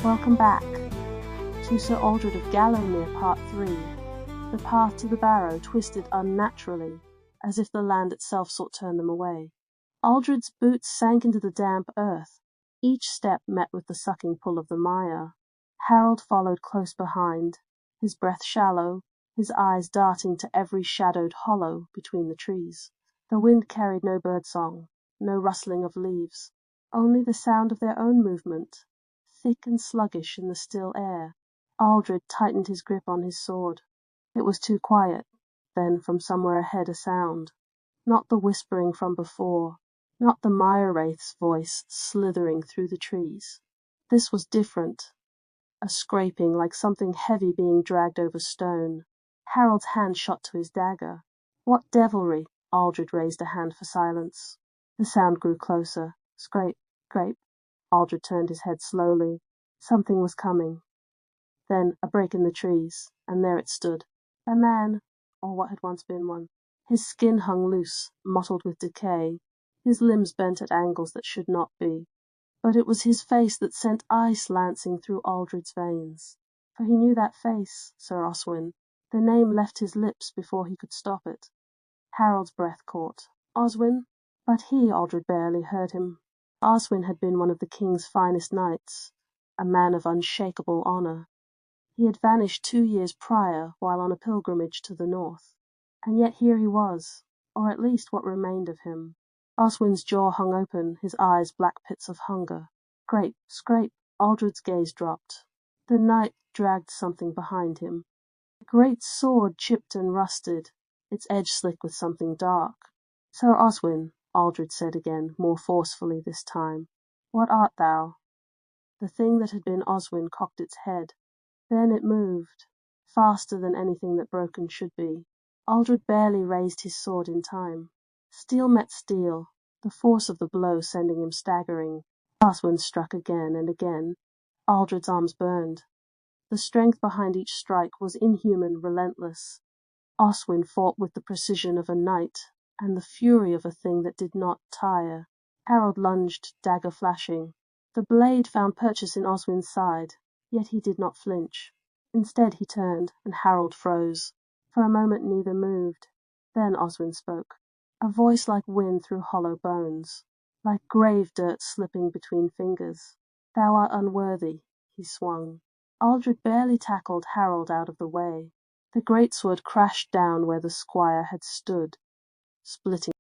Welcome back to Sir Aldred of Gallowmere Part 3. The path to the barrow twisted unnaturally, as if the land itself sought to turn them away. Aldred's boots sank into the damp earth. Each step met with the sucking pull of the mire. Harold followed close behind, his breath shallow, his eyes darting to every shadowed hollow between the trees. The wind carried no birdsong, no rustling of leaves, only the sound of their own movement, thick and sluggish in the still air. Aldred tightened his grip on his sword. It was too quiet. Then from somewhere ahead a sound. Not the whispering from before, not the Mirewraith's voice slithering through the trees. This was different. A scraping like something heavy being dragged over stone. Harold's hand shot to his dagger. What devilry! Aldred raised a hand for silence. The sound grew closer. Scrape, scrape. Aldred turned his head slowly. Something was coming. Then a break in the trees, and there it stood. A man, or what had once been one. His skin hung loose, mottled with decay, his limbs bent at angles that should not be. But it was his face that sent ice lancing through Aldred's veins. For he knew that face, Sir Oswin. The name left his lips before he could stop it. Harold's breath caught. Oswin? But Aldred barely heard him. Oswin had been one of the king's finest knights, a man of unshakable honour. He had vanished 2 years prior while on a pilgrimage to the north. And yet here he was, or at least what remained of him. Oswin's jaw hung open, his eyes black pits of hunger. Scrape, scrape. Aldred's gaze dropped. The knight dragged something behind him. A great sword chipped and rusted, its edge slick with something dark. Sir Oswin, Aldred said again, more forcefully this time. What art thou? The thing that had been Oswin cocked its head. Then it moved, faster than anything that broken should be. Aldred barely raised his sword in time. Steel met steel, the force of the blow sending him staggering. Oswin struck again and again. Aldred's arms burned. The strength behind each strike was inhuman, relentless. Oswin fought with the precision of a knight, and the fury of a thing that did not tire. Harold lunged, dagger flashing. The blade found purchase in Oswin's side, yet he did not flinch. Instead he turned, and Harold froze. For a moment neither moved. Then Oswin spoke. A voice like wind through hollow bones, like grave dirt slipping between fingers. Thou art unworthy, he swung. Aldred barely tackled Harold out of the way. The greatsword crashed down where the squire had stood, splitting